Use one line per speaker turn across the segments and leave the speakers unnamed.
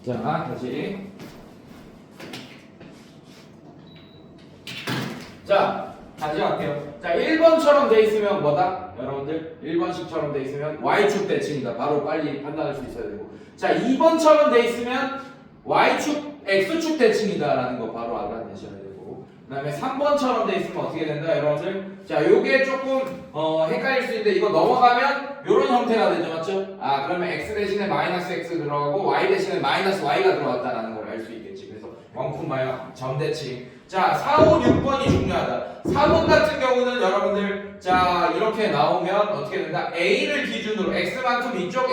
자, 다시. 자, 다시 할게요. 자, 1번처럼 돼 있으면 뭐다? 여러분들, 1번식처럼 돼 있으면 Y축 대칭이다. 바로 빨리 판단할 수 있어야 되고. 자, 2번처럼 돼 있으면 Y축, X축 대칭이다. 라는 거 바로 알아내셔야 되고. 그 다음에 3번처럼 돼 있으면 어떻게 된다, 여러분들? 자, 요게 조금, 헷갈릴 수 있는데, 이거 넘어가면 요런 형태가 되죠. 맞죠? 아, 그러면 X 대신에 마이너스 X 들어가고, Y 대신에 마이너스 Y가 들어갔다라는 걸 알 수 있겠지. 그래서 원콤마요, 점대칭. 자, 4, 5, 6번이 중요하다. 4번 같은 경우는 여러분들, 자, 이렇게 나오면 어떻게 된다? A를 기준으로 X만큼 이쪽,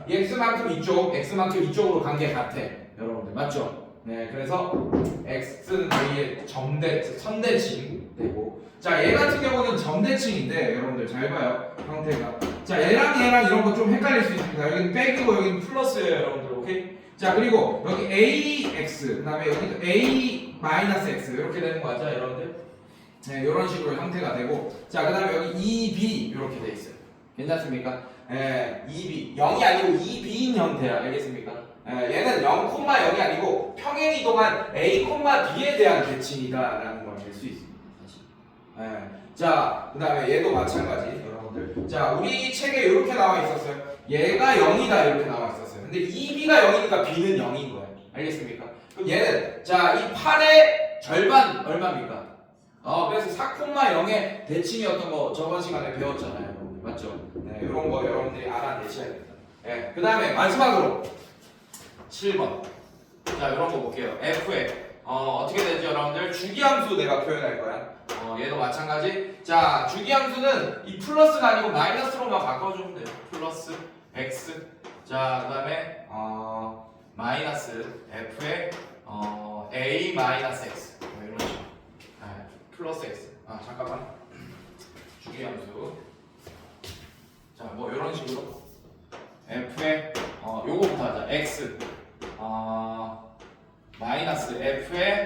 X만큼 이쪽, X만큼 이쪽으로 간 게 같아. 여러분들, 맞죠? 네, 그래서 X는 A의 선대칭 되고. 자, 얘 같은 경우는 점대칭인데, 여러분들 잘 봐요. 형태가. 자, 얘랑 이런 거 좀 헷갈릴 수 있습니다. 여기는 빼기고, 여기는 플러스예요, 여러분들. 오케이? 자, 그리고 여기 AX, 그 다음에 여기도 A 마이너스 X 이렇게 되는 거 맞죠, 여러분들? 네, 이런 식으로 형태가 되고, 자, 그 다음에 여기 2B 이렇게 돼 있어요. 괜찮습니까? 예, 2B 0이 아니고 2B인 형태야. 알겠습니까? 예, 얘는 0,0이 아니고 평행 이동한 A, B에 대한 대칭이다라는 걸 알 수 있습니다. 사실. 예, 자, 그 다음에 얘도 마찬가지, 여러분들. 자, 우리 책에 이렇게 나와 있었어요. 얘가 0이다 이렇게 나와 있었어요. 근데 2B가 0이니까 B는 0인 거예요. 알겠습니까? 그럼 얘는 자, 이 8의 절반 얼마입니까? 그래서 4,0의 대칭이었던 거 저번 시간에 배웠잖아요. 여러분들. 맞죠? 네, 이런 거 여러분들이 알아내셔야 됩니다. 네, 그 다음에 마지막으로 7번. 자, 이런 거 볼게요. F에 어떻게 되죠, 여러분들? 주기함수 내가 표현할 거야. 얘도 마찬가지. 자, 주기함수는 이 플러스가 아니고 마이너스로만 바꿔주면 돼요. 플러스 x. 자, 그 다음에 마이너스 f의 a 마이너스 x. 이런 식으로. 플러스 x. 잠깐만. 주기함수. 자, 뭐 이런 식으로 f의 요거부터 하자. x. 마이너스 f의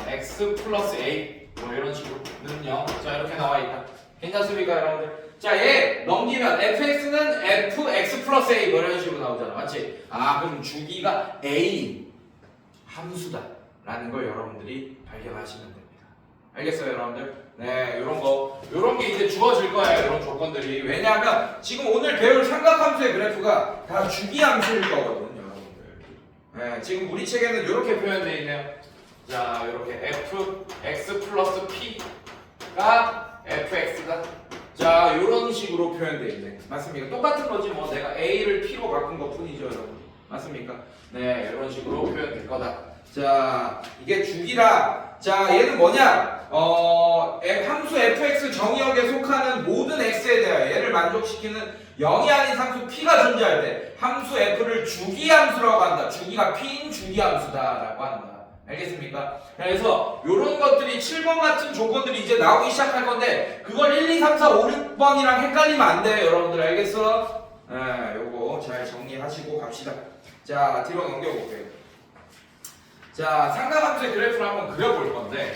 x 플러스 a. 뭐 이런 식으로 는요. 자, 이렇게 나와 있다. 괜찮습니까, 여러분들? 자, 얘 넘기면 fx는 fx 플러스 a 뭐 이런 식으로 나오잖아. 맞지? 그럼 주기가 a 함수다 라는 걸 여러분들이 발견하시면 됩니다. 알겠어요, 여러분들? 네, 요런 게 이제 주어질 거예요. 이런 조건들이. 왜냐하면 지금 오늘 배울 삼각함수의 그래프가 다 주기함수일 거거든요, 여러분들. 네, 지금 우리 책에는 이렇게 표현되어 있네요. 자, 이렇게 fx 플러스 p가 fx다. 자, 이런 식으로 표현되어 있네. 맞습니까? 똑같은 거지 뭐. 내가 a를 p로 바꾼 것 뿐이죠, 여러분. 맞습니까? 네, 이런 식으로 표현될 거다. 자, 이게 주기라. 자, 얘는 뭐냐? 함수 fx 정의역에 속하는 모든 x에 대하여 얘를 만족시키는 0이 아닌 상수 p가 존재할 때 함수 f를 주기함수라고 한다. 주기가 p인 주기함수다라고 한다. 알겠습니까? 그래서 이런 것들이 7번 같은 조건들이 이제 나오기 시작할 건데 그걸 1, 2, 3, 4, 5, 6번이랑 헷갈리면 안 돼요. 여러분들 알겠어? 네, 요거 잘 정리하시고 갑시다. 자, 뒤로 넘겨볼게요. 자, 삼각함수의 그래프를 한번 그려볼 건데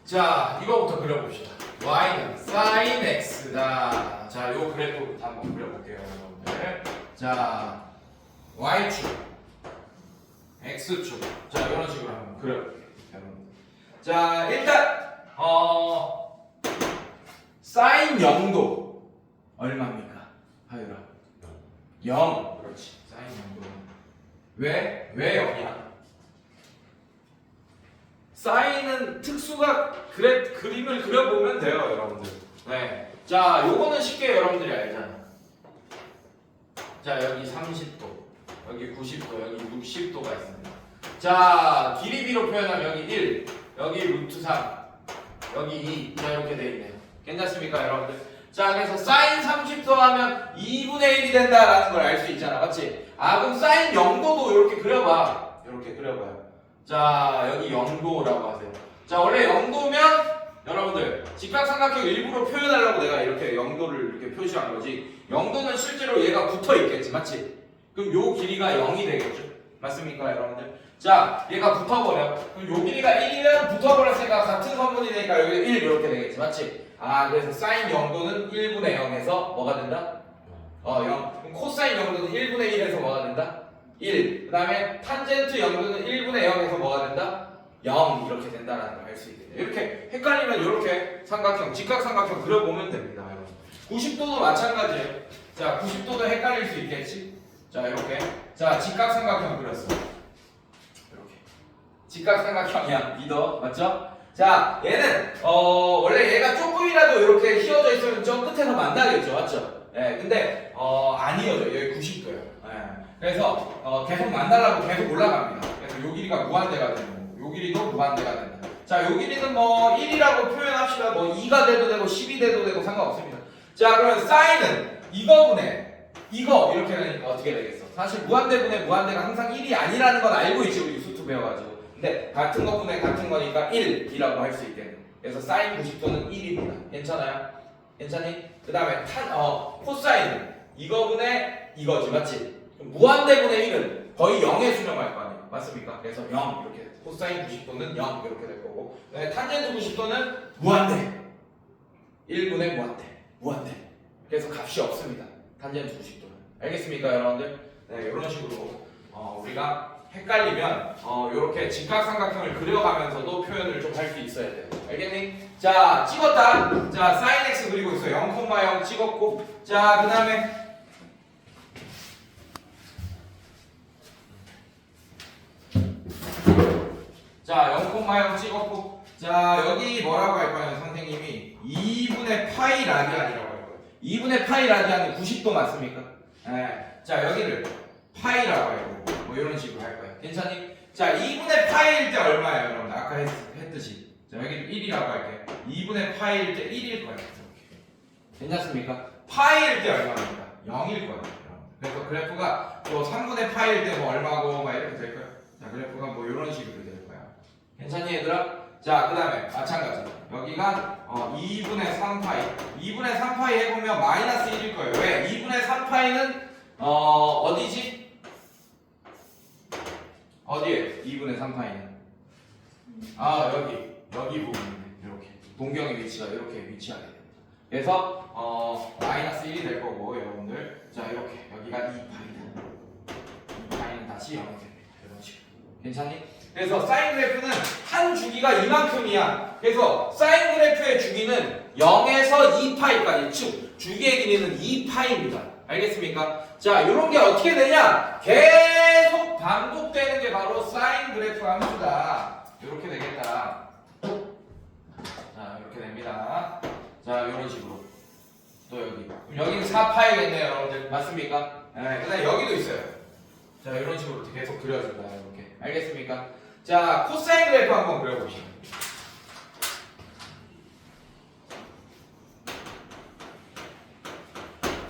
자, 이거부터 그려봅시다. y는 sin x다. 자, 요 그래프부터 한번 그려볼게요, 여러분들. 자, y축, x축. 자, 이런 식으로 한번 그려볼게요, 여러분들. 자, 일단 sin 0도 얼마입니까? 하율아. 0. 그렇지. sin 0도. 왜 0이야? 사인은 특수가 그림을 그려보면 돼요, 여러분들. 네. 자, 요거는 쉽게 여러분들이 알잖아. 자, 여기 30도, 여기 90도, 여기 60도가 있습니다. 자, 길이 B로 표현하면 여기 1, 여기 루트 3, 여기 2. 자, 이렇게 돼 있네요. 괜찮습니까, 여러분들? 자, 그래서 사인 30도 하면 2분의 1이 된다라는 걸 알 수 있잖아. 맞지? 그럼 사인 0도도 이렇게 그려봐. 이렇게 그려봐요. 자, 여기 0도라고 하세요. 자, 원래 0도면 여러분들 직각삼각형 일부러 표현하려고 내가 이렇게 0도를 이렇게 표시한 거지. 0도는 실제로 얘가 붙어 있겠지, 맞지? 그럼 요 길이가 0이 되겠죠. 맞습니까 여러분들? 자 얘가 붙어버려. 그럼 요 길이가 1이면 붙어버렸으니까 같은 선분이 되니까 여기 1 이렇게 되겠지 맞지? 아 그래서 사인 0도는 1분의 0에서 뭐가 된다? 0. 그럼 코사인 0도는 1분의 1에서 뭐가 된다? 1. 그 다음에 탄젠트 0도는 1분의 0에서 뭐가 된다? 0 이렇게 된다라는 걸 알 수 있겠네요. 이렇게 헷갈리면 이렇게 삼각형, 직각삼각형 그려보면 됩니다. 90도도 마찬가지예요. 자 90도도 헷갈릴 수 있겠지? 자 이렇게 자 직각삼각형 그렸어. 이렇게 직각삼각형이야. 믿어 맞죠? 자 얘는 원래 얘가 조금이라도 이렇게 휘어져 있으면 저 끝에서 만나겠죠 맞죠? 예, 근데 안 휘어져. 여기 90도예요. 예, 그래서 계속 만나려고 계속 올라갑니다. 그래서 요 길이가 무한대가 되는 거고 요 길이도 무한대가 된다. 자 요 길이는 뭐 1이라고 표현합시다. 뭐 2가 돼도 되고 10이 돼도 되고 상관없습니다. 자 그러면 사인은 이거분의 이거 이렇게 되니까 어떻게 되겠어? 사실 무한대분의 무한대가 항상 1이 아니라는 건 알고 있지 우리 수투 배워가지고. 근데 같은 것분의 같은 거니까 1이라고 할 수 있겠네. 그래서 사인 90도는 1입니다. 괜찮아요? 괜찮니? 그 다음에 코사인은 이거분의 이거지 맞지? 무한대분의 1은 거의 0에 수렴할 거 아니에요. 맞습니까? 그래서 0 이렇게 코사인 90도는 0 이렇게 될 거고 탄젠트 90도는 무한대 1분의 무한대 그래서 값이 없습니다. 탄젠트 90도는 알겠습니까 여러분들? 네 이런 식으로 우리가 헷갈리면 이렇게 직각삼각형을 그려가면서도 표현을 좀 할 수 있어야 돼요. 알겠니? 자 찍었다. 자 사인 x 그리고 있어. 0,0 찍었고 자 그 다음에 자 0,0 찍었고 자 여기 뭐라고 할 거예요 선생님이 2분의 파이 라디안이라고 할 거예요. 2분의 파이 라디안은 90도 맞습니까? 네. 자 여기를 파이라고 해요. 뭐 이런 식으로 할 거예요. 괜찮니? 자 2분의 파이일 때 얼마예요 여러분? 아까 했듯이 자 여기 1이라고 할게요. 2분의 파이일 때 1일 거예요. 괜찮습니까? 파이일 때 얼마입니까? 0일 거예요. 그래서 그래프가 또 3분의 파이일 때 뭐 얼마고 막 이렇게 될 거예요. 자 그래프가 뭐 이런 식으로 될 거야. 괜찮니 얘들아? 자 그 다음에 마찬가지 여기가 2분의 3파이 2분의 3파이 해보면 마이너스 1일 거예요. 왜? 2분의 3파이는 어디지? 어디에? 2분의 3파이는 아 여기 부분이네. 이렇게 동경의 위치가 이렇게 위치하게 됩니다. 그래서 마이너스 1이 될 거고 여러분들 자 이렇게 여기가 2파이다. 2파이는 다시 0이 됩니다. 이런 식으로 괜찮니? 그래서 사인 그래프는 한 주기가 이만큼이야. 그래서 사인 그래프의 주기는 0에서 2파이까지 즉 주기의 길이는 2파이입니다. 알겠습니까? 자 이런 게 어떻게 되냐? 계속 반복되는 게 바로 사인 그래프 함수다. 이렇게 되겠다. 자 이렇게 됩니다. 자 이런 식으로 또 여기는 4파이겠네요 여러분들. 맞습니까? 네, 그 다음에 여기도 있어요. 자 이런 식으로 계속 그려준다. 이렇게 알겠습니까? 자 코사인 그래프 한번 그려봅시다.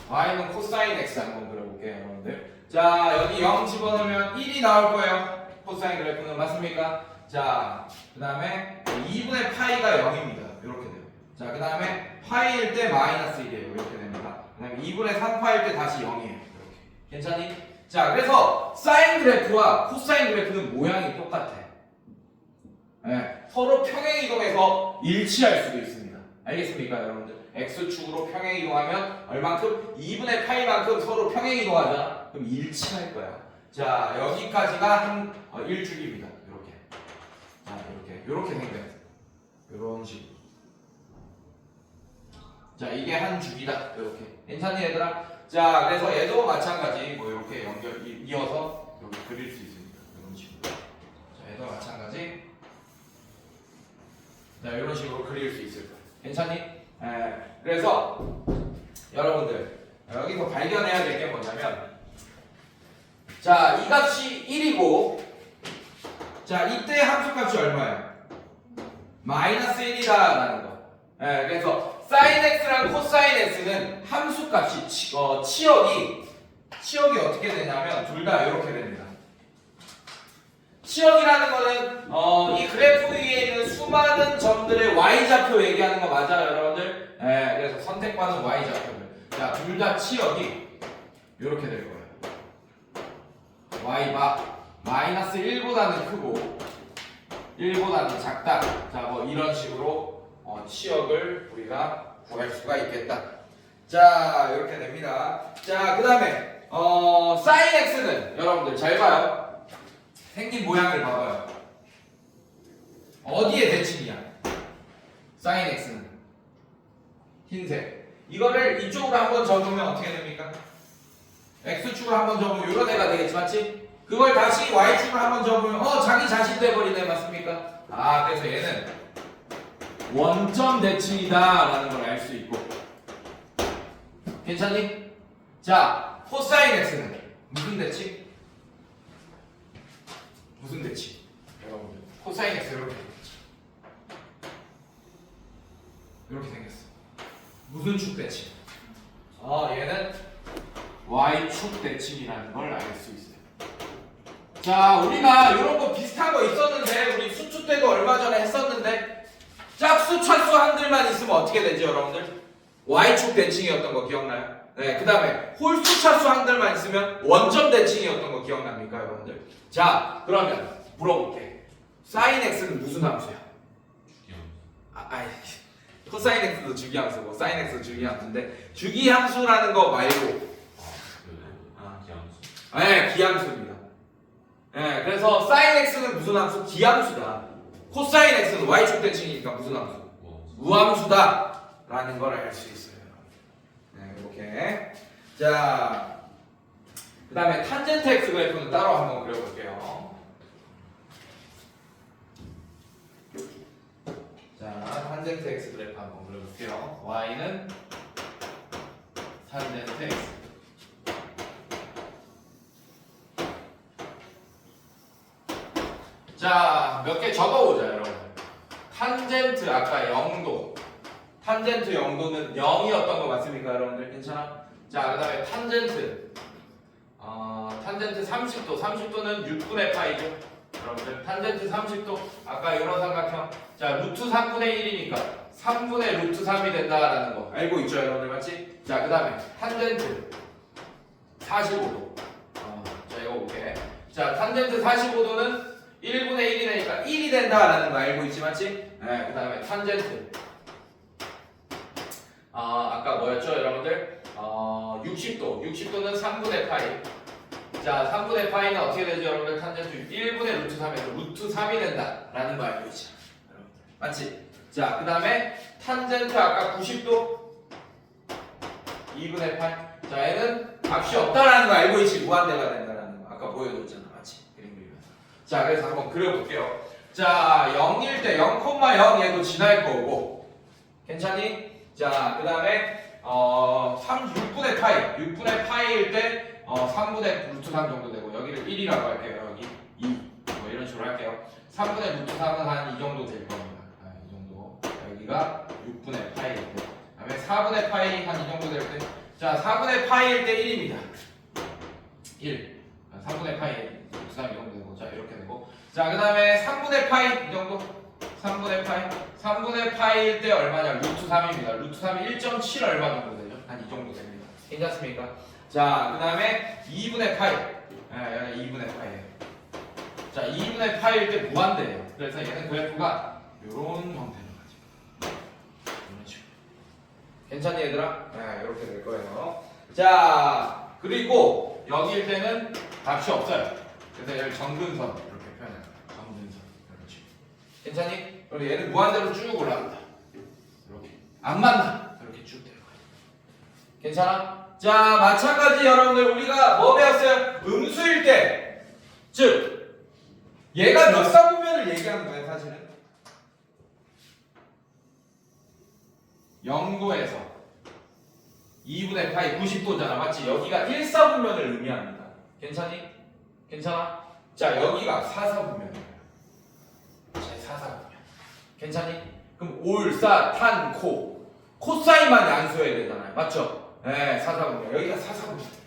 y는 코사인 x 한번 그려볼게요 여러분들. 자 여기 0 집어넣으면 1이 나올 거예요. 코사인 그래프는 맞습니까? 자 그 다음에 2분의 파이가 0입니다. 이렇게 돼요. 자 그 다음에 파이일 때 마이너스 1이에요. 이렇게 됩니다. 그 다음에 2분의 3파일 때 다시 0이에요. 이렇게 괜찮니? 자 그래서 사인 그래프와 코사인 그래프는 모양이 똑같아. 네, 서로 평행 이동해서 일치할 수도 있습니다. 알겠습니까 여러분들? x축으로 평행 이동하면 얼만큼? 2분의 파이만큼 서로 평행 이동하잖아. 그럼 일치할 거야. 자 여기까지가 한 1주기입니다. 이렇게. 자 이렇게 생겨요. 이런 식으로. 자 이게 한 주기다. 이렇게. 괜찮니 얘들아? 자 그래서 얘도 마찬가지 뭐 이렇게 이어서 이렇게 그릴 수 있습니다. 이런 식으로. 자 얘도 마찬가지. 자 이런 식으로 그릴 수 있을 거예요. 괜찮니? 그래서 여러분들 여기서 발견해야 될 게 뭐냐면 자 이 값이 1이고 자 이때 함수값이 얼마예요? 마이너스 1이다라는 거. 그래서 사인 x랑 코사인 x는 함수값이 치역이 어떻게 되냐면 둘 다 이렇게 됩니다. 치역이라는 거는 이 그래프 위에 있는 수많은 점들의 y좌표 얘기하는 거 맞아요 여러분들? 그래서 선택받은 y좌표들 자 둘 다 치역이 이렇게 될 거예요. y바 마이너스 1보다는 크고 1보다는 작다. 자, 뭐 이런 식으로 치역을 우리가 구할 수가 있겠다. 자, 이렇게 됩니다. 자, 그 다음에 sin x는 여러분들 잘 봐요. 생긴 모양을 봐봐요. 어디에 대칭이야? sin x는 흰색. 이거를 이쪽으로 한번 적으면 어떻게 됩니까? x축을 한번 적으면 이런 애가 되겠지, 맞지? 그걸 다시 y축을 한번 적으면 자기 자신 돼버리네, 맞습니까? 아, 그래서 얘는 원점 대칭이다 라는 걸 알 수 있고. 괜찮니? 자, 코사인 x는 무슨 대칭? 무슨 대칭? 여러분들 코사인 x 이렇게 생겼죠. 이렇게 생겼어. 무슨 축 대칭? 얘는 y축 대칭이라는 걸 알 수 있어요. 자, 우리가 이런 거 비슷한 거 있었는데 우리 수축 때도 얼마 전에 했었는데 짝수 차수 한들만 있으면 어떻게 되지, 여러분들? y축 대칭이었던 거 기억나요? 네, 그 다음에 홀수 차수 한들만 있으면 원점 대칭이었던 거 기억납니까, 여러분들? 자, 그러면 물어볼게. sin x는 무슨 함수야? 코사인 x도 주기함수고 sin x도 주기함수인데 주기함수라는 거 말고
기함수.
네, 기함수입니다. 네, 그래서 sin x는 무슨 함수? 기함수다. 코사인 x는 y축 대칭이니까 무슨 함수? 우함수다 라는 걸 알 수 있어요. 네, 이렇게. 자, 그 다음에 탄젠트 x 그래프는 따로 한번 그려볼게요. 자, 탄젠트 x 그래프 한번 그려볼게요. y는 탄젠트 x. 자, 몇 개 적어보자, 여러분. 탄젠트 아까 0도. 탄젠트 0도는 0이었던 거 맞습니까, 여러분들? 괜찮아? 자, 그 다음에 탄젠트. 탄젠트 30도. 30도는 6분의 파이죠. 여러분들, 탄젠트 30도. 아까 이런 삼각형. 자, 루트 3분의 1이니까 3분의 루트 3이 된다라는 거. 알고 있죠, 여러분들? 맞지? 자, 그 다음에 탄젠트 45도. 자, 이거 볼게. 자, 탄젠트 45도는 1분의 1이 되니까 1이 된다라는 거 알고 있지, 맞지? 네, 그 다음에 탄젠트. 아까 뭐였죠, 여러분들? 60도. 60도는 3분의 파이. 자, 3분의 파이는 어떻게 되죠, 여러분들? 탄젠트 1분의 루트 3에서 루트 3이 된다라는 거 알고 있죠, 여러분들. 맞지? 자, 그 다음에 탄젠트 아까 90도. 2분의 파이. 자, 얘는 값이 없다라는 거 알고 있지, 무한대가 된다라는 거. 아까 보여줬잖아, 맞지? 그림 그리면서. 자, 그래서 한번 그려볼게요. 자, 0일 때 0,0 얘도 지날 거고. 괜찮니? 자, 그 다음에 6분의 파이. 6분의 파이일 때 3분의 루트 3 정도 되고, 여기를 1이라고 할게요. 여기 2. 뭐 이런 식으로 할게요. 3분의 루트 3은 한 이 정도 될 겁니다. 이 정도. 여기가 6분의 파이일 때. 그 다음에 4분의 파이 한 이 정도 될 때. 자, 4분의 파이일 때 1입니다. 1. 3분의 파이 루트 3 이 정도 되고. 자, 이렇게 되고. 자, 그 다음에 3분의 파이 이 정도. 3분의 파이. 3분의 파이일 때 얼마냐? 루트 3입니다. 루트 3이 1.7 얼마 정도 되죠? 한 이 정도 됩니다. 괜찮습니까? 자, 그 다음에 2분의 파이. 네, 2분의 파이에요. 자, 2분의 파이일 때 무한대예요. 그래서 얘는 그래프가 이런 형태로 가지고. 이런 식으로. 괜찮니, 얘들아? 네, 이렇게 될 거예요. 자, 그리고 여기일 때는 값이 없어요. 그래서 얘를 정근선 이렇게 표현해요. 정근선. 이런 식으로. 괜찮니? 그럼 얘는 무한대로 쭉 올라간다. 이렇게. 안 만나. 이렇게 쭉 되는 거예요. 괜찮아? 자, 마찬가지 여러분들 우리가 뭐 배웠어요? 음수일 때. 즉, 얘가 몇 사분면을 얘기하는 거예요, 사실은? 0도에서 2분의 파이 90도잖아. 맞지? 여기가 1사분면을 의미합니다. 괜찮니? 괜찮아? 자, 여기가 4사분면이에요. 자, 4사분면. 괜찮니? 그럼 올, 사, 탄, 코. 코사인만 양수해야 되잖아요. 맞죠? 네, 4사분면. 여기가 4사분면.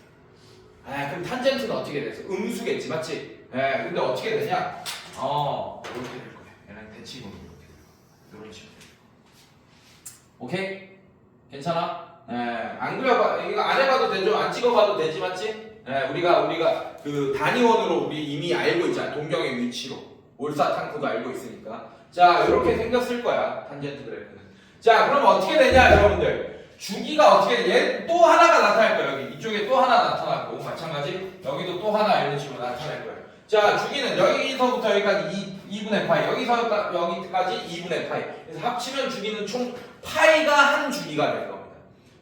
그럼 탄젠트는 어떻게 돼서? 음수겠지, 맞지? 네, 근데 어떻게 되냐? 이렇게 될 거예요. 얘는 대칭으로 이렇게 돼요. 이런 식으로. 오케이? 괜찮아? 네, 안 그려봐. 이거 안 해봐도 되죠? 안 찍어봐도 되지, 맞지? 우리가 그 단위원으로 우리 이미 알고 있잖아. 동경의 위치로 올사탕크도 알고 있으니까. 자, 이렇게 생겼을 거야. 탄젠트 그래프는. 자, 그럼 어떻게 되냐, 여러분들? 주기가 어떻게 되냐? 또 하나가 나타날 거예요. 여기 이쪽에 또 하나 나타났고 마찬가지 여기도 또 하나 이런 식으로 나타날 거예요. 자, 주기는 여기서부터 여기까지 2분의 파이, 여기서 여기까지 2분의 파이. 그래서 합치면 주기는 총 파이가 한 주기가 될 겁니다.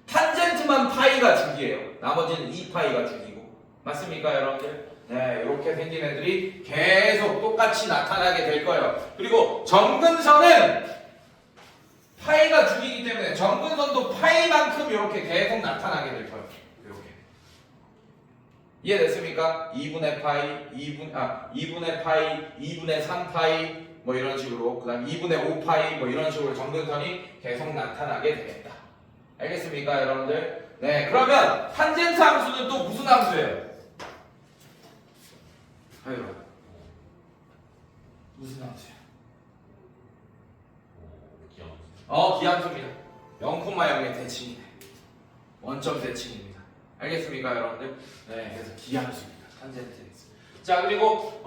탄젠트만 파이가 주기예요. 나머지는 2파이가 주기고. 맞습니까, 여러분들? 네, 이렇게 생긴 애들이 계속 똑같이 나타나게 될 거예요. 그리고 점근선은 파이가 주기이기 때문에 점근선도 파이만큼 이렇게 계속 나타나게 될 거예요. 이렇게. 이해됐습니까? 2분의 파이, 2분의 파이, 2분의 3파이 뭐 이런 식으로, 그 다음 2분의 5파이 뭐 이런 식으로 점근선이 계속 나타나게 되겠다. 알겠습니까, 여러분들? 네, 그러면 탄젠트 함수는 또 무슨 함수예요? 아유, 무슨 함수야? 기함수입니다. 0,0의 대칭이네. 원점 대칭입니다. 알겠습니까, 여러분들? 네, 그래서 기함수입니다. 탄젠트 x. 자, 그리고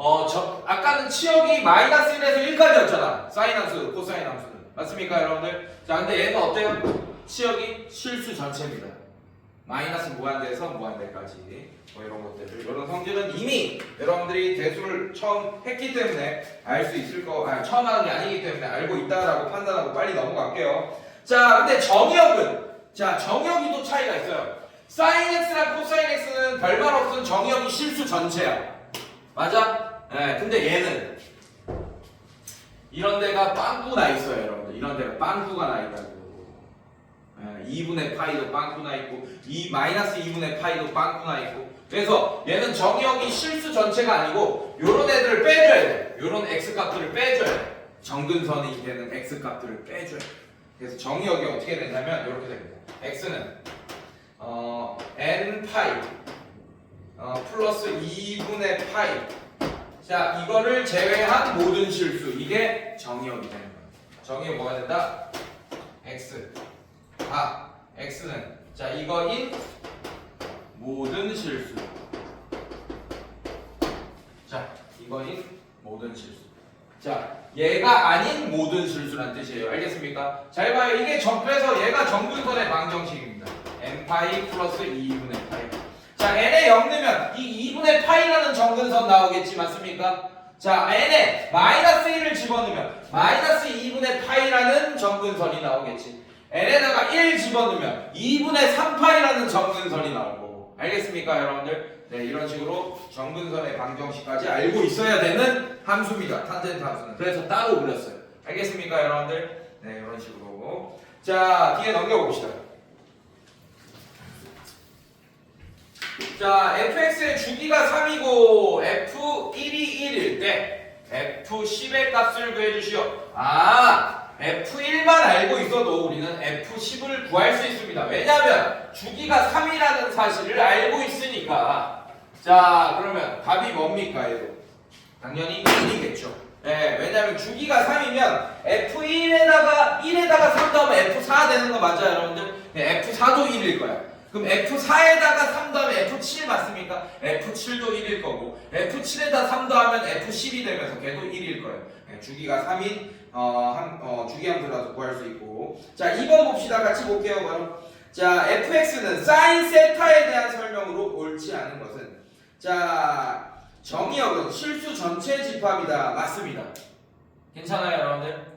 아까는 치역이 마이너스 1에서 1까지였잖아. 사인 함수, 코사인 함수는. 맞습니까, 여러분들? 자, 근데 얘는 어때요? 치역이 실수 전체입니다. 마이너스 무한대에서 무한대까지 뭐 이런 것들을, 이런 성질은 이미 여러분들이 대수를 처음 했기 때문에 알 수 있을 처음 하는 게 아니기 때문에 알고 있다라고 판단하고 빨리 넘어갈게요. 자, 근데 정의역은, 자, 정의역이 또 차이가 있어요. 사인 x랑 코사인 x는 별말 없은 정의역이 실수 전체야. 맞아? 네, 근데 얘는 이런 데가 빵꾸 나 있어요, 여러분들. 이런 데가 빵꾸가 나 있다고. 2분의 파이도 빵꾸 나 있고, 마이너스 2분의 파이도 빵꾸 나 있고. 그래서 얘는 정의역이 실수 전체가 아니고 요런 애들을 빼줘야 돼. 요런 x 값들을 빼줘야 돼. 정근선이 되는 x 값들을 빼줘야 돼. 그래서 정의역이 어떻게 되냐면 이렇게 됩니다. x는 n 파이 플러스 2분의 파이. 자, 이거를 제외한 모든 실수, 이게 정의역이 되는 거예요. 정의역 뭐가 된다? x. x는, 자, 이거인 모든 실수. 자, 이거인 모든 실수. 자, 얘가 아닌 모든 실수란 뜻이에요. 알겠습니까? 잘 봐요. 이게 그래서 얘가 정근선의 방정식입니다. n파이 플러스 2분의 파이. 자, n에 0 넣으면 이 2분의 파이라는 정근선 나오겠지. 맞습니까? 자, n에 마이너스 1을 집어넣으면 마이너스 2분의 파이라는 정근선이 나오겠지. n에다가 1 집어넣으면 2분의 3파이라는 정근선이 나올 거고. 알겠습니까, 여러분들? 네, 이런 식으로 정근선의 방정식까지 알고 있어야 되는 함수입니다. 탄젠트 함수는. 그래서 따로 그렸어요. 알겠습니까, 여러분들? 네, 이런 식으로. 자, 뒤에 넘겨봅시다. 자, fx의 주기가 3이고 f1이 1일 때 f10의 값을 구해주시오. F1만 알고 있어도 우리는 F10을 구할 수 있습니다. 왜냐하면 주기가 3이라는 사실을 알고 있으니까. 자, 그러면 답이 뭡니까, 얘도? 당연히 1이겠죠. 네, 왜냐하면 주기가 3이면 F1에다가 1에다가 3 더하면 F4 되는 거 맞아요, 여러분들? 네, F4도 1일 거야. 그럼 F4에다가 3 더하면 F7 맞습니까? F7도 1일 거고, F7에다 3 더하면 F10이 되면서 걔도 1일 거예요. 네, 주기가 3인 주기함수라서 구할 수 있고. 자, 2번 봅시다. 같이 볼게요. 그럼. 자, fx는 사인 세타에 대한 설명으로 옳지 않은 것은, 자, 정의역은 실수 전체 집합이다. 맞습니다. 괜찮아요, 여러분들?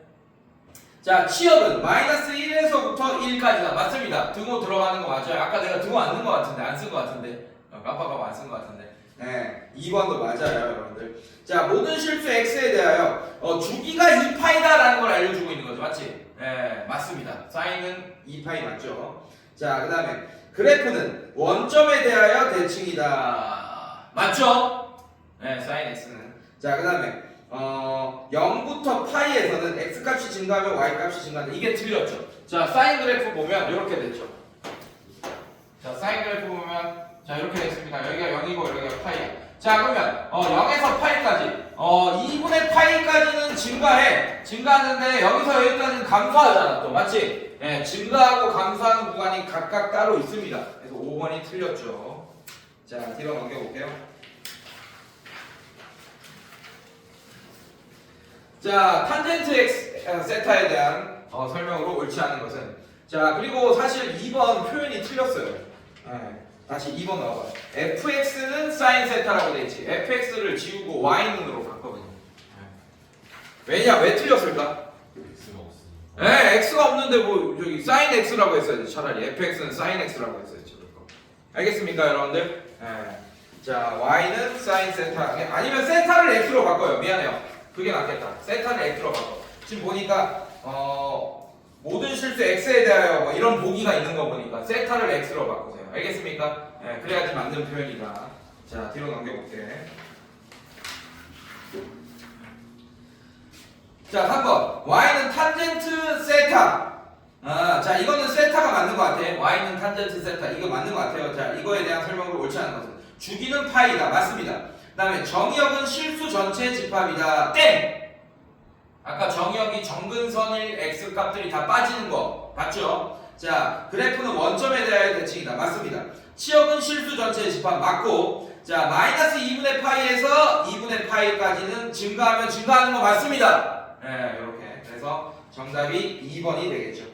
자, 치역은 마이너스 1에서부터 1까지다. 맞습니다. 등호 들어가는 거 맞아요. 아까 내가 등호 안 넣은 거 같은데, 안 쓴 거 같은데, 깜빡하고 안 쓴 거 같은데. 네, 2번도 맞아요, 여러분들. 자, 모든 실수 x에 대하여 주기가 2파이다라는 걸 알려주고 있는 거죠. 맞지? 네, 맞습니다. 사인은 2파이 맞죠? 자, 그 다음에 그래프는 원점에 대하여 대칭이다. 맞죠? 네, 사인 x는. 자, 그 다음에 0부터 파이에서는 x값이 증가하면 y값이 증가한다. 이게 틀렸죠? 자, 사인 그래프 보면 이렇게 됐죠? 자, 사인 그래프 보면 자, 이렇게 됐습니다. 여기가 0이고 여기가 파이야. 자, 그러면 0에서 파이까지 2분의 파이까지는 증가하는데 여기서 여기까지는 감소하잖아. 또 맞지? 네, 증가하고 감소하는 구간이 각각 따로 있습니다. 그래서 5번이 틀렸죠. 자, 뒤로 넘겨볼게요. 자, 탄젠트 x 세타에 대한 설명으로 옳지 않은 것은, 자, 그리고 사실 2번 표현이 틀렸어요. 다시 2번 나와봐요. fx는 sin 세타라고 돼 있지. fx를 지우고 y는으로 바꿔보니. 왜냐? 왜 틀렸을까?
x가 없으니까.
네, x가 없는데 뭐 저기 sin x라고 했어야지. 차라리 fx는 sin x라고 했어야지. 알겠습니까, 여러분들? 네. 자, y는 sin 세타. 아니면 세타를 x로 바꿔요. 미안해요. 그게 낫겠다. 세타를 x로 바꿔. 지금 보니까 모든 실수 x에 대하여 뭐 이런 보기가 있는 거 보니까 세타를 x로 바꾸세요. 알겠습니까? 네, 그래야지 맞는 표현이다. 자, 뒤로 넘겨볼게. 자, 3번. y는 탄젠트 세타. 자, 이거는 세타가 맞는 것 같아. y는 탄젠트 세타. 이거 맞는 것 같아요. 자, 이거에 대한 설명으로 옳지 않은 것은 주기는 파이다. 맞습니다. 그 다음에 정의역은 실수 전체 집합이다. 땡! 아까 정의역이 정근선일 x 값들이 다 빠지는 거 봤죠? 자, 그래프는 원점에 대하여 대칭이다. 맞습니다. 치역은 실수 전체 집합 맞고, 자, 마이너스 2분의 파이에서 2분의 파이까지는 증가하면 증가하는 거 맞습니다. 네, 이렇게. 그래서 정답이 2번이 되겠죠.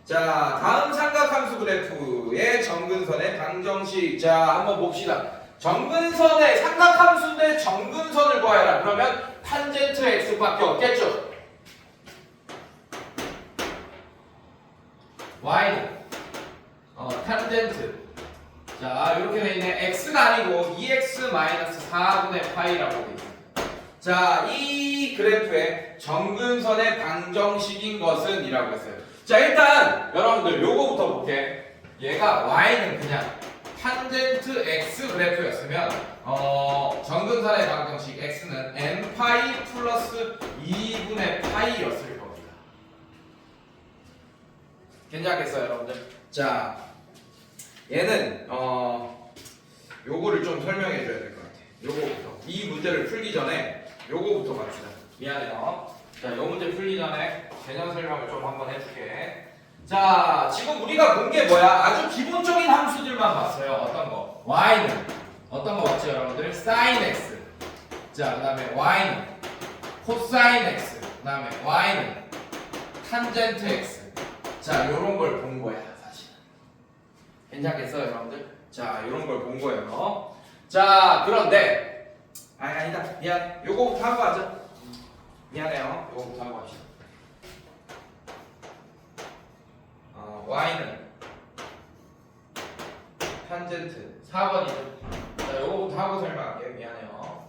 자, 다음 삼각함수 그래프의 정근선의 방정식. 자, 한번 봅시다. 정근선의 삼각함수인데 정근선을 구하여라. 그러면 탄젠트 x밖에 없겠죠. y는 탄젠트. 자, 이렇게 돼 있네. x가 아니고 2x-4분의 파이라고 돼 있습니다. 자, 이 그래프의 정근선의 방정식인 것은 이라고 했어요. 자, 일단 여러분들 요거부터 볼게. 얘가 y는 그냥 탄젠트 x 그래프였으면 정근선의 방정식 x는 n 파이 플러스 2분의 파이였을 겁니다. 괜찮겠어요, 여러분들? 자, 얘는 요거를 좀 설명해 줘야 될 것 같아. 요거부터. 이 문제를 풀기 전에 요거부터 갑시다. 미안해요. 자, 요 문제 풀기 전에 개념 설명을 좀 한번 해줄게. 자, 지금 우리가 본 게 뭐야? 아주 기본적인 함수들만 봤어요. 어떤 거? y는 어떤 거 봤죠, 여러분들? sin x. 자, 그 다음에 y는 cosine x. 그 다음에 y는 탄젠트 x. 자, 요런 걸 본 거야, 사실. 괜찮겠어요, 여러분들? 자, 요런 걸 본 거예요. 자, 그런데 아니다. 미안. 요거부터 하고 하자. 미안해요. 요거부터 하고 합시다. y는 탄젠트 4번이죠. 자, 요거부터 하고 설명할게요. 미안해요.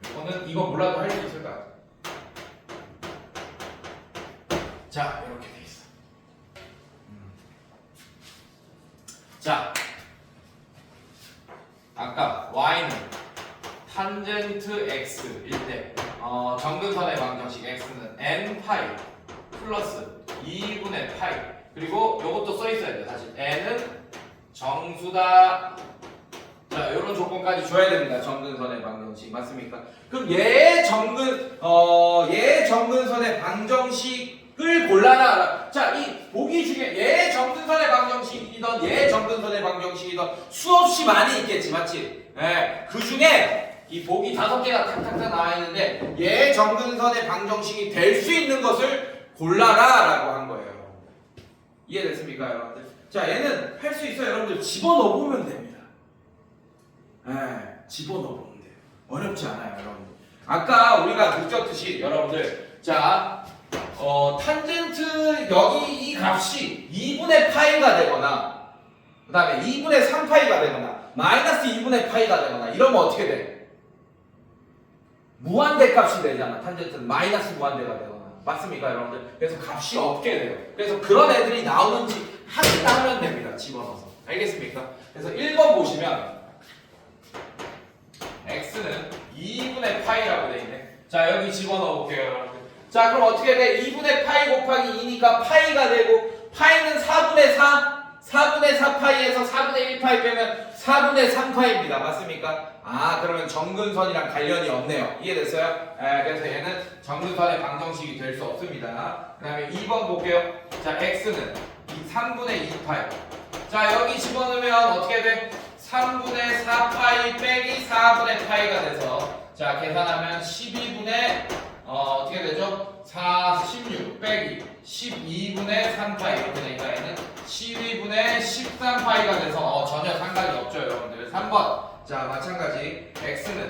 이거는 이거 몰라도 할 수 있을 것 같아. 자, 이렇게 돼 있어. 자, 아까 y는 탄젠트 x일 때 정근선의 방정식 x는 n 파이 플러스 2분의 파이. 그리고 요것도 써 있어야 돼. 사실 n은 정수다. 자, 요런 조건까지 줘야 됩니다. 정근선의 방정식 맞습니까? 그럼 얘 정근선의 방정식을 골라라. 자, 이 보기 중에 얘 정근선의 방정식이던 얘 정근선의 방정식이던 수없이 많이 있겠지, 맞지? 예, 그 중에 이 보기 5개가 탁탁탁 나와 있는데 얘 정근선의 방정식이 될 수 있는 것을 골라라라고 한 거예요. 이해됐습니까, 여러분들? 자, 얘는 할 수 있어요. 여러분들 집어넣어 보면 됩니다. 집어넣어 보면 돼요. 어렵지 않아요, 여러분들. 아까 우리가 느꼈듯이 여러분들, 자, 탄젠트 여기 이 값이 2분의 파이가 되거나, 그 다음에 2분의 3파이가 되거나, 마이너스 2분의 파이가 되거나 이러면 어떻게 돼? 무한대 값이 되잖아. 탄젠트는 마이너스 무한대가 되거나. 맞습니까, 여러분들? 그래서 값이 없게 돼요. 그래서 그런 애들이 나오는지 확인하면 됩니다. 집어넣어서. 알겠습니까? 그래서 1번 보시면 x는 2분의 파이라고 돼 있네. 자, 여기 집어넣어 볼게요, 여러분들. 자, 그럼 어떻게 돼? 2분의 파이 곱하기 2니까 파이가 되고, 파이는 4분의 4, 4분의 4파이에서 4분의 1파이 빼면 4분의 3파이입니다. 맞습니까? 그러면 정근선이랑 관련이 없네요. 이해됐어요? 그래서 얘는 정근선의 방정식이 될 수 없습니다. 그 다음에 2번 볼게요. 자, x는 3분의 2파이. 자, 여기 집어넣으면 어떻게 돼? 3분의 4파이 빼기 4분의 파이가 돼서 자 계산하면 12분의 어떻게 되죠? 16 빼기 12분의 3파이 이렇게 되니까 얘는 12분의 13파이가 돼서 전혀 상관이 없죠 여러분들. 3번 자 마찬가지 x는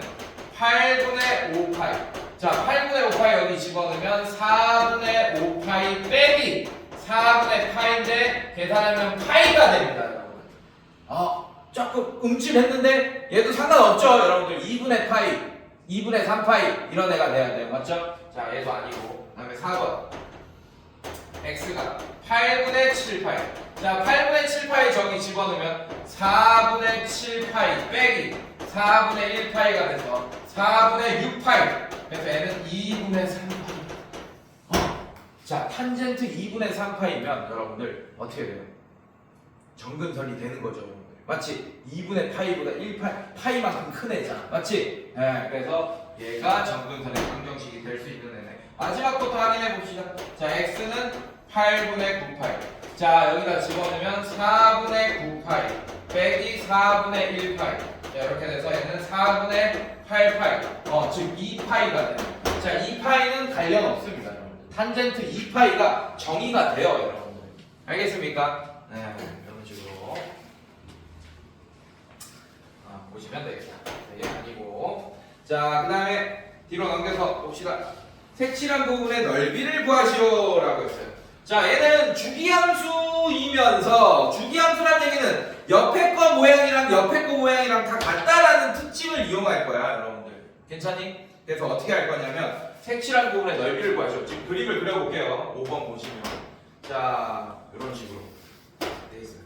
8분의 5파이 자 8분의 5파이 여기 집어넣으면 4분의 5파이 빼기 4분의 파이인데 계산하면 파이가 됩니다 여러분들. 조금 움찔했는데 얘도 상관없죠 여러분들. 2분의 파이 2분의 3파이 이런 애가 돼야 돼요 맞죠? 자 얘도 아니고 그 다음에 4번 x가 8분의 7파이 자 8분의 7파이 저기 집어넣으면 4분의 7파이 빼기 4분의 1파이가 돼서 4분의 6파이 그래서 얘는 2분의 3파이 자 탄젠트 2분의 3파이면 여러분들 어떻게 돼요? 정근선이 되는 거죠 여러분들. 맞지? 2분의 파이보다 1파이 파이만큼 큰 애잖아 맞지? 네, 그래서 얘가 정근선의 방정식이 될 수 있는 애네. 마지막 것도 확인해 봅시다. 자 x는 8분의 9파이 자 여기다 집어넣으면 4분의 9파이 빼기 4분의 1파이 자 이렇게 돼서 얘는 4분의 8파이 즉 2파이가 됩니다. 자 2파이는 관련 없습니다 여러분들. 탄젠트 2파이가 정의가 돼요 여러분들. 알겠습니까? 네 이런 식으로 보시면 되겠다. 이게 아니고 자 그 다음에 뒤로 넘겨서 봅시다. 색칠한 부분의 넓이를 구하시오 라고 했어요. 자 얘는 주기함수이면서 주기함수란 얘기는 옆에 거 모양이랑 옆에 거 모양이랑 다 같다라는 특징을 이용할 거야 여러분들. 괜찮니? 그래서 어떻게 할 거냐면 색칠한 부분의 넓이를 구하시오. 지금 그림을 그려볼게요. 5번 보시면 자 이런 식으로 돼 있어요.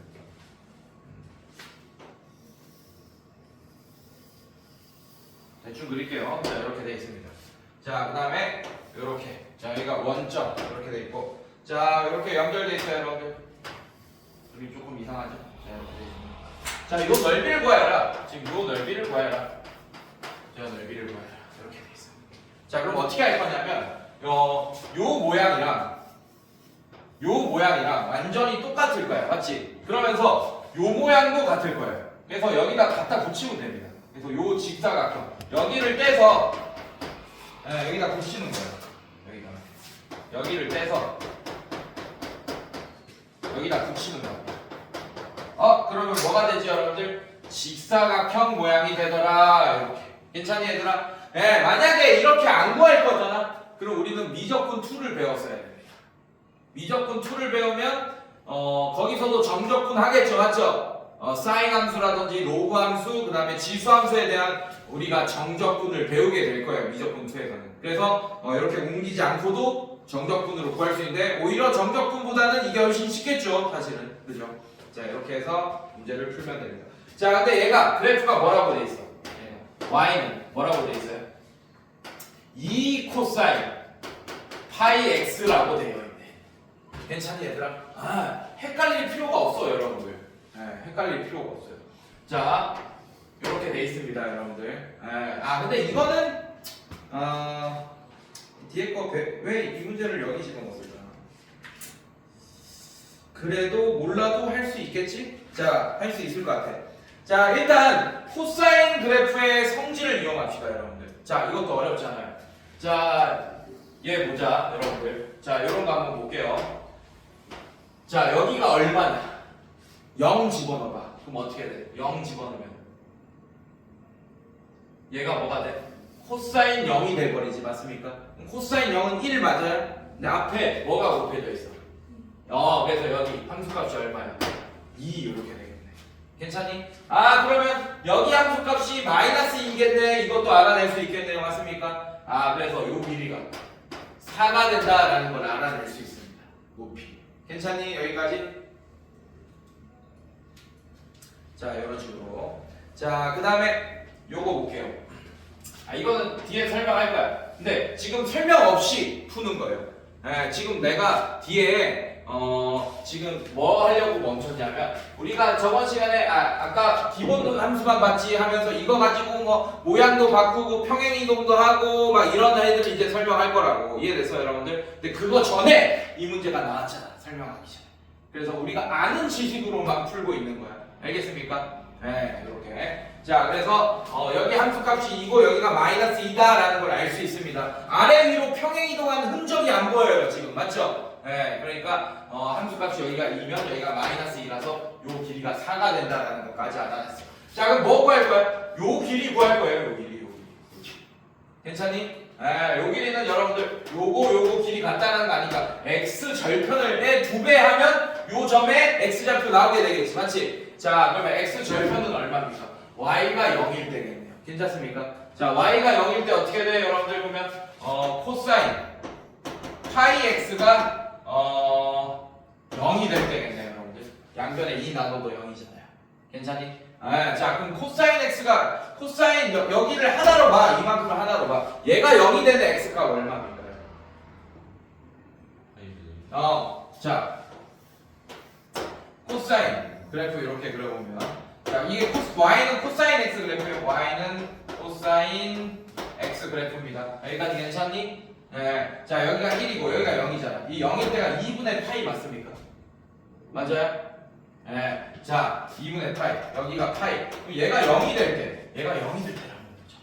대충 그릴게요. 자 이렇게 돼 있습니다. 자 그 다음에 이렇게 자 여기가 원점 이렇게 돼 있고 자 이렇게 연결돼 있어요 여러분들. 그림 조금 이상하죠? 자 이렇게 돼 있습니다. 자 요 넓이를 구하여라. 지금 요 넓이를 구하여라. 자 넓이를 구하여라. 이렇게 돼 있어요. 자 그럼 어떻게 할 거냐면 요 모양이랑 완전히 똑같을 거야 맞지? 그러면서 요 모양도 같을 거예요. 그래서 여기다 갖다 붙이면 됩니다. 그래서 요 직사각형 여기를 떼서 여기다 붙이는 거예요. 여기를 떼서 여기다 붙이는 거예요. 그러면 뭐가 되지 여러분들? 직사각형 모양이 되더라. 이렇게. 괜찮니 얘들아? 만약에 이렇게 안 구할 거잖아. 그럼 우리는 미적분 2를 배웠어야 됩니다. 미적분 2를 배우면 거기서도 정적분 하겠죠, 맞죠? 사인 함수라든지 로그 함수, 그 다음에 지수 함수에 대한 우리가 정적분을 배우게 될 거예요, 미적분 2에서는. 그래서 이렇게 옮기지 않고도 정적분으로 구할 수 있는데 오히려 정적분보다는 이게 훨씬 쉽겠죠, 사실은. 그죠? 자, 이렇게 해서 문제를 풀면 됩니다. 자, 근데 얘가 그래프가 뭐라고 돼 있어? y는 뭐라고 돼 있어요? 2 코사인 파이 x라고 되어 있네. 괜찮니 얘들아? 헷갈릴 필요가 없어 여러분들. 헷갈릴 필요가 없어요. 자, 이렇게 돼 있습니다 여러분들. 근데 이거는 뒤에 거 왜 이 문제를 여기 집어넣었을까? 그래도 몰라도 할 수 있겠지? 자, 할 수 있을 것 같아. 자, 일단 코사인 그래프의 성질을 이용합시다 여러분들. 자, 이것도 어렵잖아요. 자, 얘 보자 여러분들. 자, 이런 거 한번 볼게요. 자, 여기가 얼마냐? 0 집어넣어봐. 그럼 어떻게 돼? 0 집어넣으면 얘가 뭐가 돼? 코사인 0이 돼버리지, 맞습니까? 코사인 0은 1 맞아요? 근데 앞에 뭐가 곱해져 있어? 그래서 여기 함수값이 얼마야? 2 이렇게 되겠네. 괜찮니? 그러면 여기 함수값이 마이너스 2겠네. 이것도 알아낼 수 있겠네요, 맞습니까? 그래서 요 길이가 4가 된다라는 걸 알아낼 수 있습니다. 높이. 괜찮니? 여기까지? 자, 이런 식으로. 자, 그 다음에 요거 볼게요. 이거는 뒤에 설명할 거야. 근데 지금 설명 없이 푸는 거예요. 지금 내가 뒤에 지금 뭐 하려고 멈췄냐면 우리가 저번 시간에 아까 기본 함수만 봤지 하면서 이거 가지고 뭐 모양도 바꾸고 평행이동도 하고 막 이런 애들 이제 설명할 거라고. 이해됐어요 여러분들? 근데 그거 전에 이 문제가 나왔잖아, 설명하기 전에. 그래서 우리가 아는 지식으로만 풀고 있는 거야. 알겠습니까? 네, 이렇게. 자, 그래서 여기 함수값이 2고 여기가 마이너스 2다라는 걸 알 수 있습니다. 아래 위로 평행 이동하는 흔적이 안 보여요, 지금. 맞죠? 네, 그러니까 함수값이 여기가 2면 여기가 마이너스 2라서 요 길이가 4가 된다라는 것까지 알아냈어요. 자, 그럼 뭐 구할 거야? 요 길이 구할 거예요, 요 길이. 괜찮니? 요 길이는 여러분들 요거 길이 같다는 거 아니까 x 절편을 2배 하면 요 점에 x 좌표 나오게 되겠지, 맞지? 자, 그러면 x 절편은 얼마입니까? y가 0일 때겠네요. 괜찮습니까? 자, y가 0일 때 어떻게 돼요, 여러분들 보면 코사인 파이 x가 0이 될 때겠네요, 여러분들. 양변에 2 나눠도 0이잖아요. 괜찮니? 자, 그럼 코사인 x가 코사인 여기를 하나로 봐. 이만큼을 하나로 봐. 얘가 0이 되는 x가 얼마입니까? 자, 코사인 그래프 이렇게 그려보면, 자, 이게 y는 코사인 x 그래프예요. y는 코사인 x 그래프입니다. 여기까지 괜찮니? 네. 자, 여기가 1이고 여기가 0이잖아. 이 0일 때가 2분의 파이 맞습니까? 맞아요? 네. 자, 2분의 파이. 여기가 파이. 얘가 0이 될 때, 얘가 0이 될 때라는 거죠.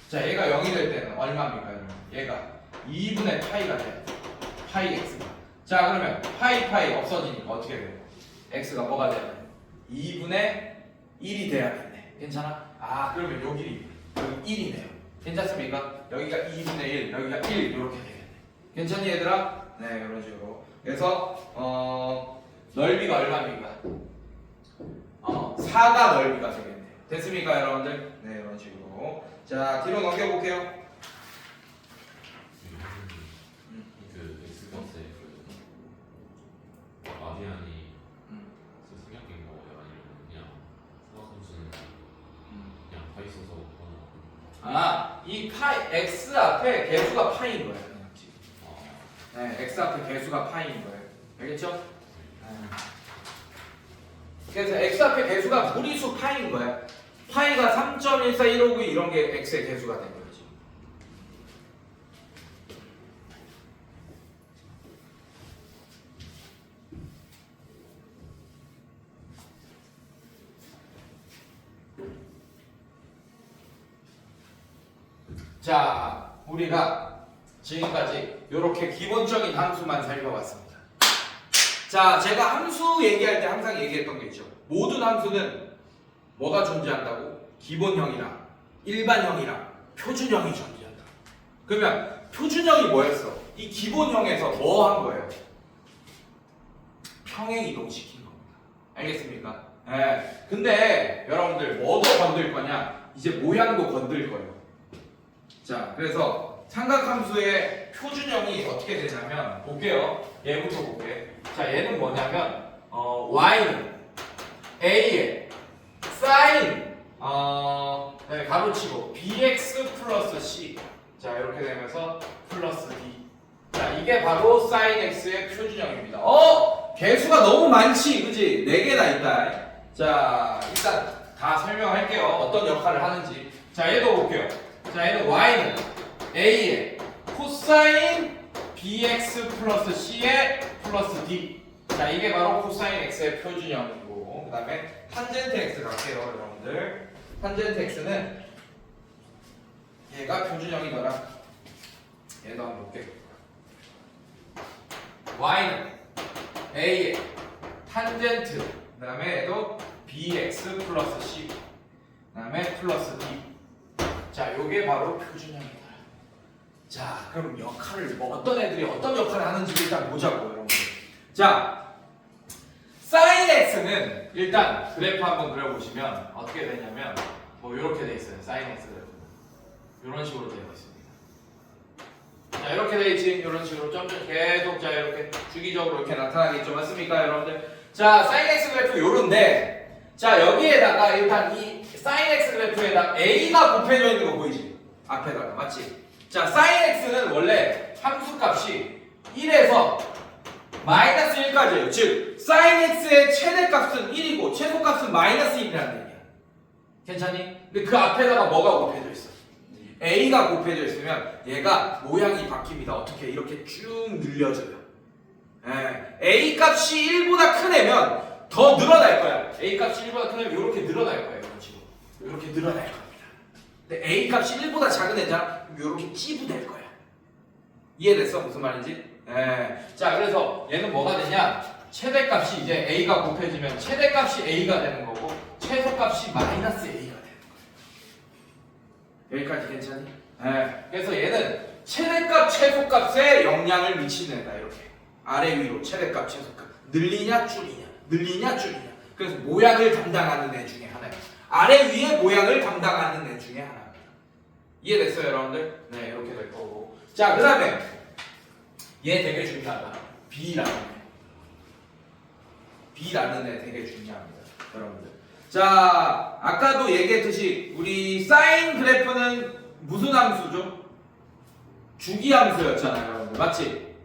자, 얘가 0이 될 때는 얼마입니까, 여러분? 얘가 2분의 파이가 돼요. 파이 x가. 자, 그러면 파이 없어지니까 어떻게 돼요? x가 뭐가 돼야 돼? 2분의 1이 돼야겠네. 괜찮아? 아, 그러면 요 길이 여기 1이네요. 괜찮습니까? 여기가 2분의 1, 여기가 1 이렇게 되겠네. 괜찮니, 얘들아? 네, 이런 식으로. 그래서 넓이가 얼마입니까? 4가 넓이가 되겠네요. 됐습니까, 여러분들? 네, 이런 식으로. 자, 뒤로 넘겨볼게요.
그 X값의 그 마비안이 생략된 거예요? 아니면 그냥 수학함수는 그냥 다 있어서
이 x 앞에 개수가 파인 거예요, 그냥 지금. 네, x 앞에 개수가 파인 거예요. 알겠죠? 그래서 x 앞에 개수가 무리수 파인 거야. 파이가 3.14159 이런 게 x의 개수가 된 거지. 자, 우리가 지금까지 이렇게 기본적인 함수만 살펴봤습니다. 자, 제가 함수 얘기할 때 항상 얘기했던 게 있죠. 모든 함수는 뭐가 존재한다고? 기본형이랑 일반형이랑 표준형이 존재한다. 그러면 표준형이 뭐였어? 이 기본형에서 뭐 한 거예요? 평행 이동시킨 겁니다. 알겠습니까? 네. 근데 여러분들 뭐도 건들 거냐? 이제 모양도 건들 거예요. 자, 그래서 삼각함수의 표준형이 어떻게 되냐면, 볼게요. 얘부터 볼게. 자, 얘는 뭐냐면 y는 a에 sin 네, 가로치고 bx 플러스 c. 자, 이렇게 되면서 플러스 d. 자, 이게 바로 sin x의 표준형입니다. 개수가 너무 많지, 그지? 4개나 있다. 자, 일단 다 설명할게요. 어떤 역할을 하는지. 자, 얘도 볼게요. 자, 얘는 y는 a에 코사인 bx 플러스 c에 플러스 d. 자, 이게 바로 코사인 x의 표준형이고, 그 다음에 탄젠트 x 갈게요, 여러분들. 탄젠트 x는 얘가 표준형이더라. 얘도 한번 볼게요. y는 a에 탄젠트, 그 다음에 얘도 bx 플러스 c, 그 다음에 플러스 d. 자, 요게 바로 표준형이다. 자, 그럼 역할을 어떤 애들이 어떤 역할을 하는지 일단 보자고, 여러분들. 자, sin x는 일단 그래프 한번 그려보시면 어떻게 되냐면 뭐 이렇게 돼 있어요. sin x 그래프 이런 식으로 되어 있습니다. 자, 이렇게 돼 있지. 이런 식으로 점점 계속 자 이렇게 주기적으로 이렇게 나타나겠죠, 맞습니까, 여러분들? 자, sin x 그래프 요런데, 자, 여기에다가 일단 이 sin x 그래프에다 a가 곱해져 있는 거 보이지? 앞에다가, 맞지? 자, sin x는 원래 함수값이 1에서 마이너스 1까지예요. 즉, sin x의 최대값은 1이고 최소값은 마이너스 1이라는 얘기야. 괜찮니? 근데 그 앞에다가 뭐가 곱해져 있어? a가 곱해져 있으면 얘가 모양이 바뀝니다. 어떻게? 이렇게 쭉 늘려져요. A 값이 1보다 큰 애면 더 늘어날 거야. A 값이 1보다 크면 이렇게 늘어날 거예요. 이런 식으로. 이렇게 늘어날 겁니다. 근데 A 값이 1보다 작은 애잖아. 이렇게 찌부될 거야. 이해됐어? 무슨 말인지? 예. 자, 그래서 얘는 뭐가 되냐? 최대값이 이제 A가 곱해지면 최대값이 A가 되는 거고 최소값이 마이너스 A가 되는 거야. 여기까지 괜찮니? 예. 그래서 얘는 최대값, 최소값에 영향을 미치는 애다. 이렇게 아래 위로 최대값, 최소값 늘리냐 줄이냐, 늘리냐 줄이냐. 그래서 모양을 담당하는 애 중에 하나야. 아래 위에 모양을 담당하는 애 중에 하나. 이해됐어요, 여러분들? 네, 이렇게 될 거고. 자, 그 다음에 얘 되게 중요하다. B라는 애. B라는 애 되게 중요합니다, 여러분들. 자, 아까도 얘기했듯이 우리 사인 그래프는 무슨 함수죠? 주기 함수였잖아요, 여러분들. 맞지?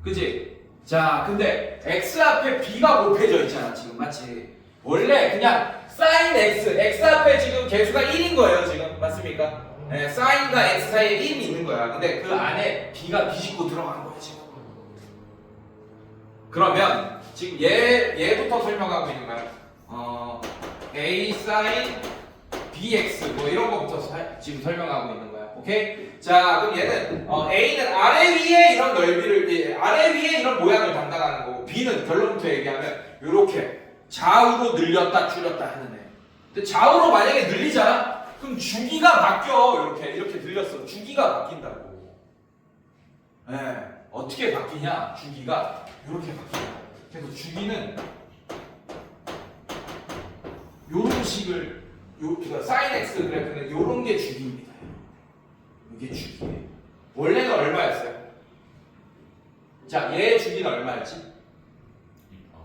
그지? 자, 근데 x 앞에 b가 곱해져 있잖아, 지금. 맞지? 원래 그냥 sin x 앞에 지금 개수가 1인 거예요, 지금. 맞습니까? 네, sine과 x 사이에 1이 있는 거야. 근데 그 안에 b가 비집고 들어간 거야, 지금. 그러면 지금 얘부터 설명하고 있는 거야. a sin bx 뭐 이런 거부터 지금 설명하고 있는 거야. 오케이? 자, 그럼 얘는 a는 아래 위에 이런 넓이를 아래 위에 이런 모양을 담당하는 거고 b는 결론부터 얘기하면 이렇게 좌우로 늘렸다 줄였다 하는 애. 근데 좌우로 만약에 늘리잖아? 그럼 주기가 바뀌어. 이렇게 늘렸어. 주기가 바뀐다고. 예. 어떻게 바뀌냐? 주기가 이렇게 바뀐다. 그래서 주기는 요런 식을 그러니까 sin x 그래프는 요런 게 주기입니다. 이게 주기예요. 원래는 얼마였어요? 자, 얘의 주기는 얼마였지?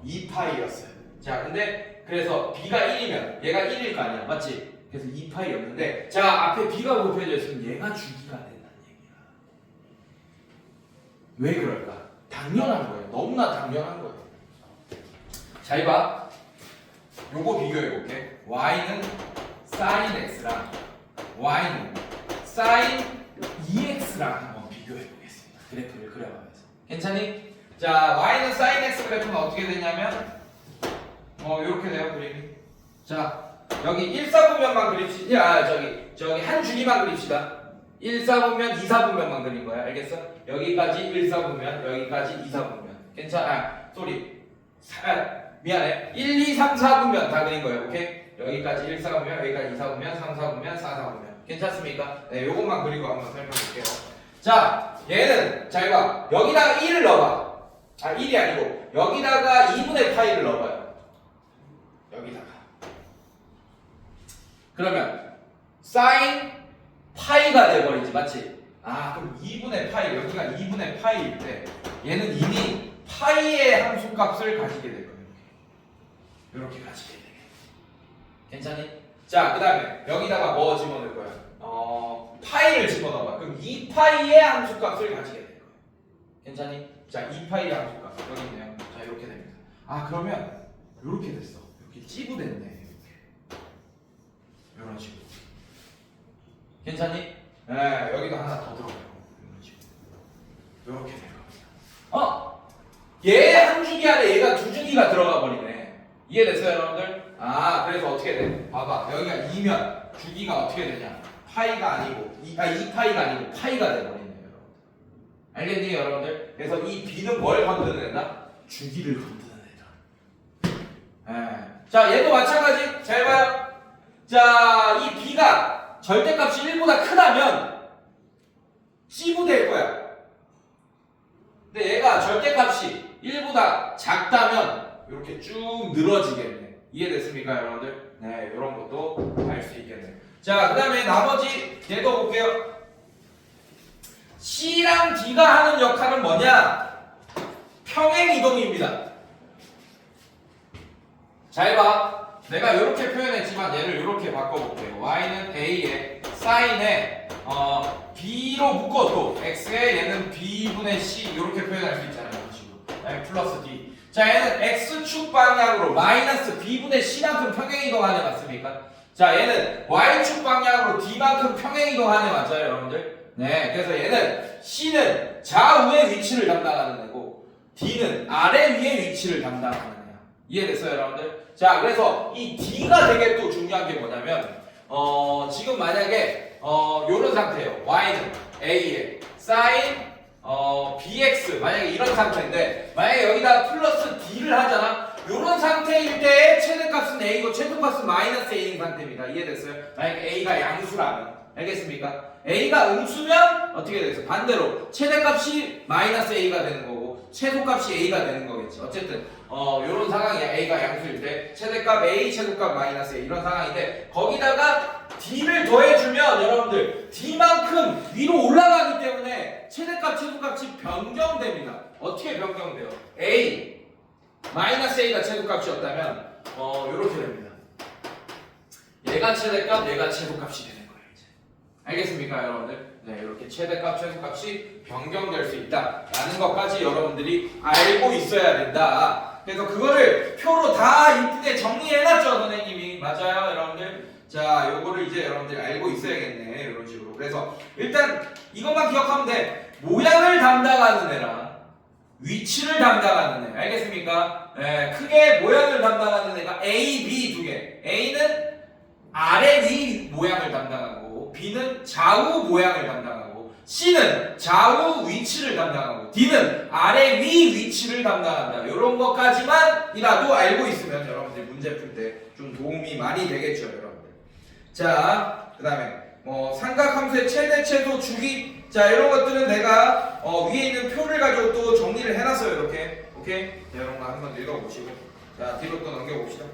2파이였어요. 자, 근데 그래서 b가 1이면 얘가 1일 거 아니야. 맞지? 그래서 2파이였는데 자, 앞에 b가 곱해져 있으면 얘가 주기가 된다는 얘기야. 왜 그럴까? 당연한 거예요. 너무나 당연한 거예요. 잘 봐. 요거 비교해 볼게. y는 sin x랑 y는 sin 2x랑 한번 비교해 보겠습니다. 그래프를 그려가면서. 괜찮니? 자, y는 sin x 그래프는 어떻게 되냐면 이렇게 돼요, 그림이. 자, 여기 1사분면만 그립시다. 저기 한 주기만 그립시다. 1사분면, 2사분면만 그린 거야. 알겠어? 여기까지 1사분면, 여기까지 2사분면. 괜찮아? 미안해. 1, 2, 3, 4분면 다 그린 거예요. 오케이? 여기까지 1사분면, 여기까지 2사분면, 3사분면, 4사분면. 괜찮습니까? 네, 요것만 그리고 한번 설명할게요. 자, 얘는 잘 봐. 여기다가 1을 넣어봐. 1이 아니고 여기다가 2분의 파이를 넣어봐요. 여기다가. 그러면 sin 파이가 돼버리지, 맞지? 그럼 2분의 파이, 여기가 2분의 파이일 때 얘는 이미 파이의 함수값을 가지게 될 거예요. 이렇게 가지게 돼. 괜찮니? 자, 그 다음에 여기다가 뭐 집어넣을 거야? 파이를 집어넣어봐. 그럼 2파이의 함수값을 가지게 될 거야. 괜찮니? 자, 2파이의 함수값 여기 있네요. 자, 이렇게 됩니다. 그러면 이렇게 됐어. 이렇게 찌부됐네. 이렇게. 이런 식으로. 괜찮니? 네, 여기도 하나 더 들어가요. 이런 식으로. 이렇게 될 겁니다. 얘 한 주기 안에 얘가 두 주기가 들어가 버리네. 이해됐어요, 여러분들? 그래서 어떻게 돼? 봐봐. 여기가 2면 주기가 어떻게 되냐? 파이가 아니고 2파이가 아니고 파이가 돼버리네요, 여러분들. 알겠니, 여러분들? 그래서 이 b는 뭘 건드는 애다? 주기를 건드는 애다. 자, 얘도 마찬가지. 잘 봐요. 자, 이 b가 절대값이 1보다 크다면 C부될 거야. 근데 얘가 절대값이 1보다 작다면 이렇게 쭉 늘어지겠네. 이해됐습니까, 여러분들? 네, 이런 것도 알 수 있겠네요. 자, 그 다음에 나머지 얘도 볼게요. C랑 D가 하는 역할은 뭐냐? 평행이동입니다. 잘 봐. 내가 이렇게 표현했지만 얘를 이렇게 바꿔볼게요. y는 a에 sin에 b로 묶어도 x에 얘는 b분의 c 이렇게 표현할 수 있잖아요. 이런 식으로. 플러스 d. 자, 얘는 x축 방향으로 마이너스 b분의 c만큼 평행이동하네. 맞습니까? 자, 얘는 y축 방향으로 d만큼 평행이동하네. 맞아요, 여러분들? 네, 그래서 얘는 c는 좌우의 위치를 담당하는 애고 d는 아래 위의 위치를 담당하는 애야. 이해됐어요, 여러분들? 자, 그래서 이 D가 되게 또 중요한 게 뭐냐면 지금 만약에 요런 상태예요. Y는 A에 sin BX 만약에 이런 상태인데 만약에 여기다 플러스 D를 하잖아. 요런 상태일 때 최대값은 A고 최소값은 마이너스 A인 상태입니다. 이해됐어요? 만약에 A가 양수라면 알겠습니까? A가 음수면 어떻게 되겠어? 반대로 최대값이 마이너스 A가 되는 거고 최소값이 A가 되는 거겠지. 어쨌든 요런 상황이야. A가 양수일 때 최대값 A, 최소값 마이너스 A 이런 상황인데 거기다가 D를 더해주면 여러분들 D만큼 위로 올라가기 때문에 최대값, 최소값이 변경됩니다. 어떻게 변경돼요? A 마이너스 A가 최소값이었다면 요렇게 됩니다. 얘가 최대값, 얘가 최소값이 되는 거예요. 이제. 알겠습니까, 여러분들? 네, 이렇게 최대값, 최소값이 변경될 수 있다라는 것까지 여러분들이 알고 있어야 된다. 그래서 그거를 표로 다 이쁘게 정리해놨죠, 선생님이. 맞아요, 여러분들? 자, 요거를 이제 여러분들이 알고 있어야겠네, 이런 식으로. 그래서 일단 이것만 기억하면 돼. 모양을 담당하는 애랑 위치를 담당하는 애. 알겠습니까? 네, 크게 모양을 담당하는 애가 A, B 두 개. A는 아래 위 모양을 담당하고 B는 좌우 모양을 담당하고 C는 좌우 위치를 담당하고 D는 아래 위 위치를 담당한다. 이런 것까지만이라도 알고 있으면 여러분들 문제 풀 때 좀 도움이 많이 되겠죠, 여러분들. 자, 그 다음에 삼각함수의 최대, 최소, 주기. 자, 이런 것들은 내가 위에 있는 표를 가지고 또 정리를 해놨어요. 이렇게. 오케이? 자, 이런 거 한번 읽어보시고. 자, 뒤로 또 넘겨봅시다.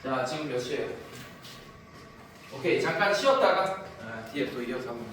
자, 지금 몇 시에요? 오케이, 잠깐 쉬었다가 뒤에 또 이어서 한번